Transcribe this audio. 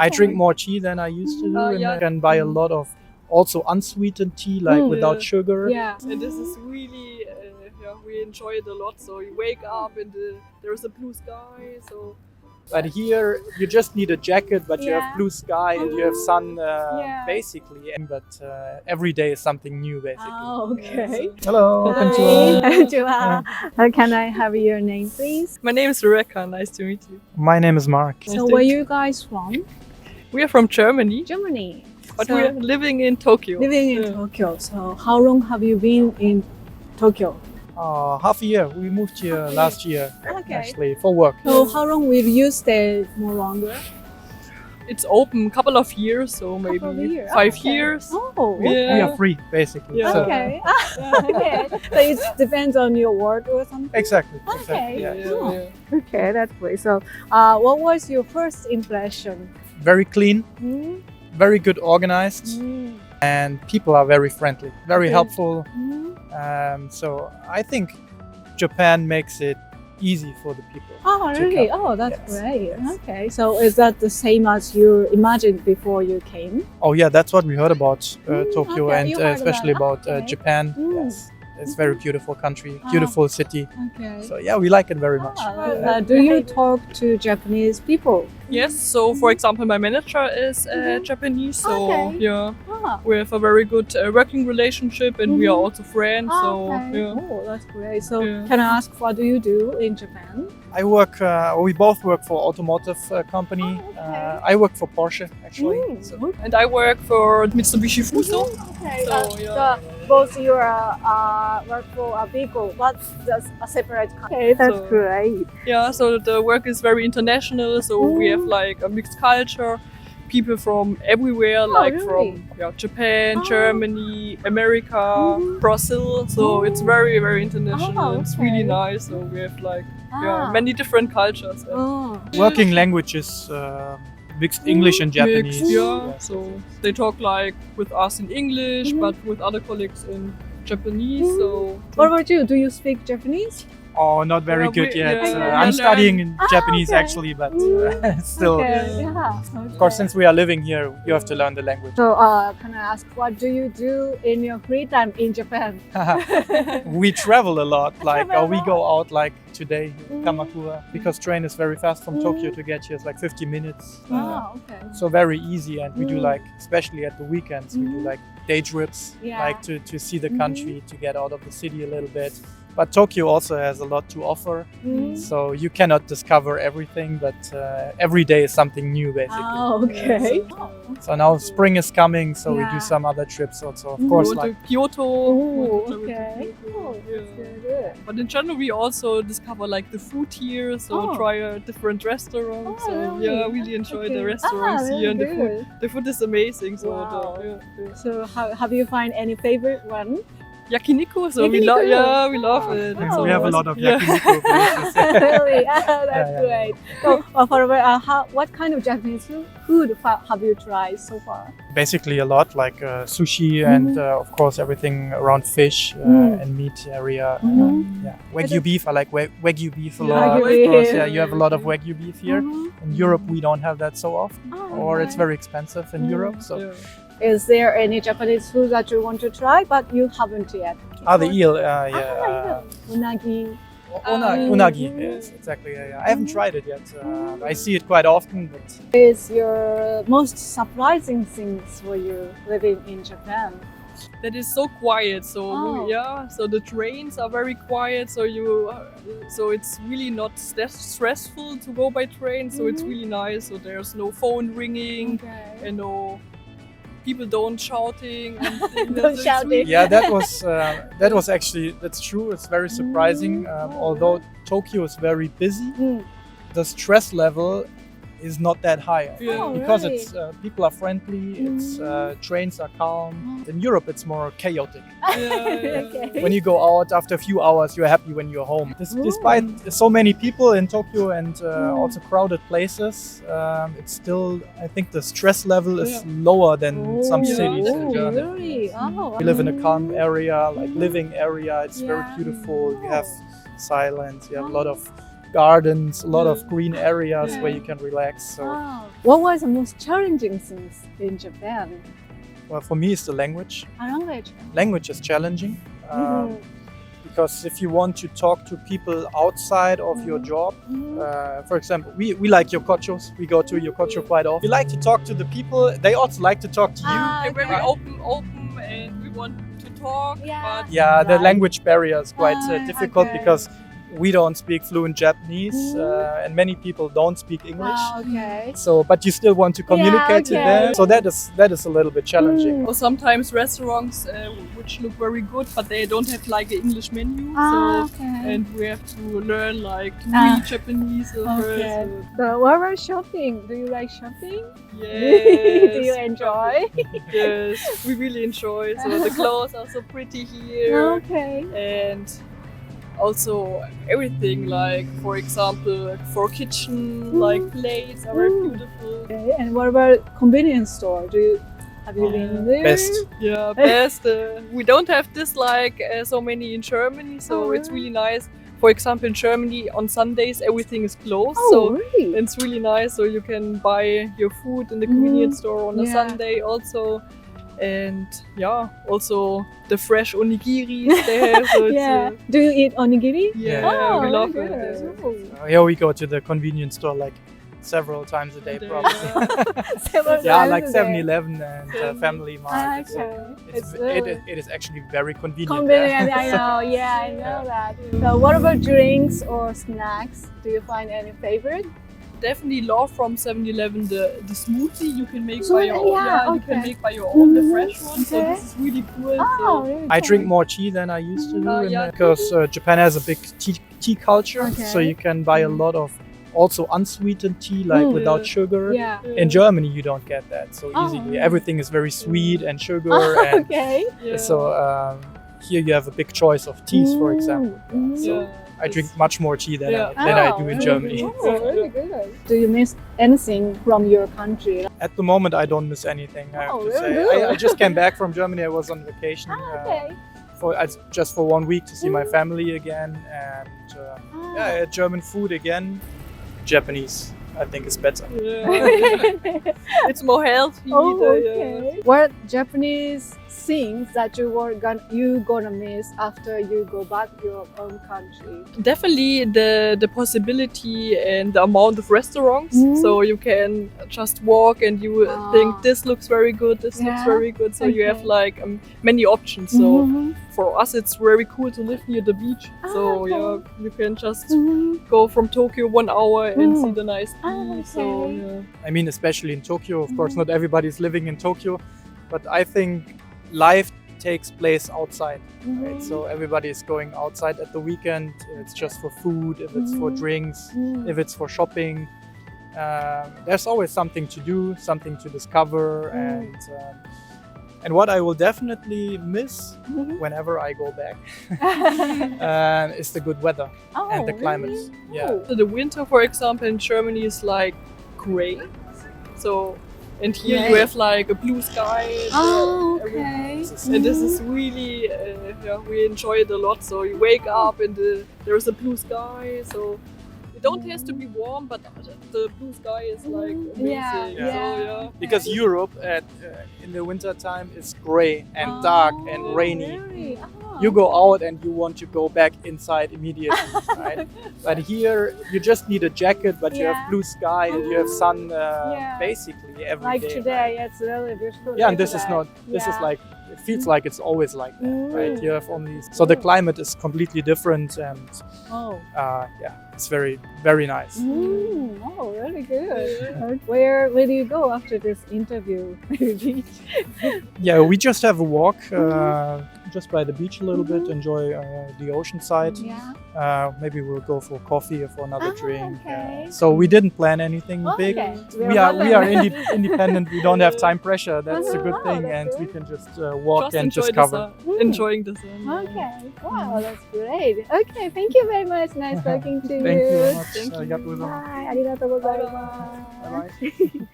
I drink more tea than I used to do, and yeah. I can buy a lot of also unsweetened tea, like without sugar. Yeah. And this is really, we enjoy it a lot. So you wake up and there's a blue sky. So. But here you just need a jacket, but you have blue sky and you have sun, basically. But every day is something new, basically. Oh, okay. Hello, welcome to Can I have your name, please? My name is Rebecca. Nice to meet you. My name is Mark. So where you guys from? We are from Germany. Germany. But so we are living in Tokyo. Living in Tokyo. So how long have you been in Tokyo? Half a year. We moved here last year, actually, for work. So how long will you stay more longer? It's open a couple of years, so maybe 5 years. Oh, yeah. We are free, basically. Yeah. So. Okay. Okay. So it depends on your work or something? Exactly. Okay. Yeah. Okay, that's great. So what was your first impression? Very clean, Mm. very good organized, and people are very friendly, very helpful. So I think Japan makes it easy for the people. Oh, to really? come. Oh, that's Yes. great. Yes. Okay. So is that the same as you imagined before you came? Oh yeah, that's what we heard about Tokyo, okay, and you heard especially about about okay. Japan. Mm. Yes, it's very beautiful country, beautiful city. Okay. So yeah, we like it very much. Do you talk to Japanese people? Yes, so for example, my manager is Japanese, so we have a very good working relationship and we are also friends. So Oh, that's great. So Yeah. can I ask, what do you do in Japan? I work. We both work for automotive company. I work for Porsche actually. So, and I work for Mitsubishi Fuso. Okay. So, both you work for a vehicle, but that's a separate company. Okay, that's So- great. Yeah, so the work is very international. So we have like a mixed culture, people from everywhere, like really? from Japan, Germany, America, Brazil. So it's very, very international. It's really nice. So we have like many different cultures. Oh. working languages, mixed English and Japanese. Mixed, yeah. Yes. So they talk like with us in English, but with other colleagues in Japanese. So What about you? Do you speak Japanese? Oh, not very Yeah, good we- yet. yeah, I'm we studying in Japanese okay. actually, but still. Okay, yeah. Of course, since we are living here, you have to learn the language. So, can I ask, what do you do in your free time in Japan? We travel a lot, like Travel a we lot. go out like today, Kamakura, because train is very fast from Tokyo to get here. It's like 50 minutes. Okay. So very easy, and we do like, especially at the weekends, we do like day trips, Yeah. like to see the country, to get out of the city a little bit. But Tokyo also has a lot to offer, so you cannot discover everything, but every day is something new, basically. Oh, okay. So now spring is coming, so we Yeah. do some other trips also, of course. go Like to Kyoto. Oh, travel to okay. Kyoto, Oh, yeah. that's very good. But in general, we also discover like the food here, so try different restaurants. Oh, So really? yeah, really enjoy the Okay. restaurants really here, and good. the food is amazing. So Wow. yeah. So, have you find any favorite one? Yakiniku, so we Yakiniku. we love it. It's we have a always- lot of yeah. yakiniku places. Really? Oh, that's Yeah. great. So, what kind of Japanese food have you tried so far? Basically a lot, like sushi and of course everything around fish and meat area. Wagyu beef, I like wagyu beef a lot. Wagyu Of course, beef. yeah, you have a lot of wagyu beef here. In Europe, we don't have that so often, or it's very expensive in Europe. So, Yeah. Is there any Japanese food that you want to try but you haven't yet? the eel, yeah. Unagi. Unagi, yes, exactly. Yeah. I haven't tried it yet. I see it quite often, but Is your most surprising things for you living in Japan? That is so quiet. So Oh. so the trains are very quiet. So it's really not stressful to go by train. So it's really nice. So there's no phone ringing and no people don't shouting. And Don't it's shouting. really- yeah, that was actually, that's true. It's very surprising. Although Tokyo is very busy, the stress level is not that high Yeah. Oh, because really? it's people are friendly. It's trains are calm. In Europe, it's more chaotic. Okay. When you go out after a few hours, you're happy when you're home. Despite so many people in Tokyo and also crowded places, it's still, I think the stress level is lower than some cities in Germany. Really? Oh, We live in a calm area, like living area. It's very beautiful. You have silence. You have a lot of gardens, a lot of green areas where you can relax. So, What was the most challenging things in Japan? well, for me, it's the language. Language. Language is challenging because if you want to talk to people outside of your job, for example, we like yokochos. We go to yokocho quite often. We like to talk to the people. They also like to talk to you. They're very open, and we want to talk. Yeah. But Yeah, the Right. language barrier is quite difficult okay. because we don't speak fluent Japanese and many people don't speak English. Okay. So, but you still want to communicate to okay. them. So that is a little bit challenging. or sometimes restaurants which look very good, but they don't have like an English menu. Okay. And we have to learn like to read Japanese Okay. first. So what about shopping? Do you like shopping? Yes. Do you enjoy? Yes, we really enjoy. So the clothes are so pretty here, Okay. and also everything like, for example, for kitchen, like plates are very beautiful. Okay. And what about convenience store? Have you been there? Best. Yeah, best. We don't have this like so many in Germany, so it's really nice. For example, in Germany on Sundays everything is closed, Oh, so really? it's really nice. So you can buy your food in the convenience store on a Yeah. Sunday also, and also the fresh onigiris they have. So it's, Yeah. Do you eat onigiri? yeah, Oh, we love very it. good. Here we go to the convenience store like several times a day, probably. Several Yeah, times like a day. 7-Eleven and Family Mart. So Okay. it is actually very convenient. Convenient, I know. Yeah, I know that. So what about drinks or snacks? Do you find any favorite? Definitely love from 7-Eleven the smoothie you can make by Smoothie, your own. yeah, You can okay. make by your own the fresh one. So Okay. this is really cool. Oh, So really? I drink cool. more tea than I used to do yeah. because Japan has a big tea culture. Okay. So you can buy a lot of also unsweetened tea, like without sugar. Yeah. In Germany, you don't get that so Oh. easily. Everything is very sweet and sugar. Oh, And okay. Yeah. so here you have a big choice of teas, for example. So Yeah. I drink much more tea than Yeah. I do in really Germany. good. Oh, really good. Do you miss anything from your country? At the moment, I don't miss anything. I have Oh, to really say. good. I just came back from Germany. I was on vacation Okay. just for 1 week to see my family again, and yeah, German food again. Japanese, I think, is better. Yeah. It's more healthy. Oh, yeah. okay. What Japanese things that you gonna miss after you go back to your own country? Definitely the possibility and the amount of restaurants. So you can just walk and you think this looks very good, this looks Yeah. very good. So you have Okay. like many options. So Mhm. for us it's very cool to live near the beach. So okay. yeah, you can just Mhm. go from Tokyo 1 hour and see the nice Oh, beach. So okay. yeah. I mean, especially in Tokyo. Of course, not everybody's living in Tokyo, but I think life takes place outside. Right? So everybody is going outside at the weekend. It's just for food, if it's for drinks, if it's for shopping. There's always something to do, something to discover, and what I will definitely miss whenever I go back is the good weather Oh, and the climate. really? Yeah. So the winter, for example, in Germany is like gray. So, and here you Gray. have like a blue sky. Oh, every- okay. And this is really, we enjoy it a lot. So you wake up and there's a blue sky. So it don't have to be warm, but the blue sky is like amazing. Yeah, Yeah. So yeah. Because Europe in the winter time is gray and dark and Oh, rainy. really? Oh. You go out and you want to go back inside immediately, right? But here you just need a jacket, but you Yeah. have blue sky and you have sun Yeah. basically every day. Like today, it's really beautiful. Yeah, day and this is today. not. This is Yeah. like it feels like it's always like that, right? Mm. You have only so the climate is completely different, and Oh. yeah, it's very very nice. Oh, really good. Where will you go after this interview? Beach? Yeah, we just have a walk just by the beach a little bit, enjoy the ocean side. Yeah. Maybe we'll go for coffee or for another drink. Okay. So we didn't plan anything big. Okay. We are independent. We don't have time pressure. That's a good Oh, thing, that's and we good. can just walk Just and enjoy discover. the sun. Enjoying the sun. Okay. Wow, that's great. Okay, thank you very much. Nice talking to you. Thank you very much. Thank you. ありがとうございます。はい、ありがとうございます。Bye bye.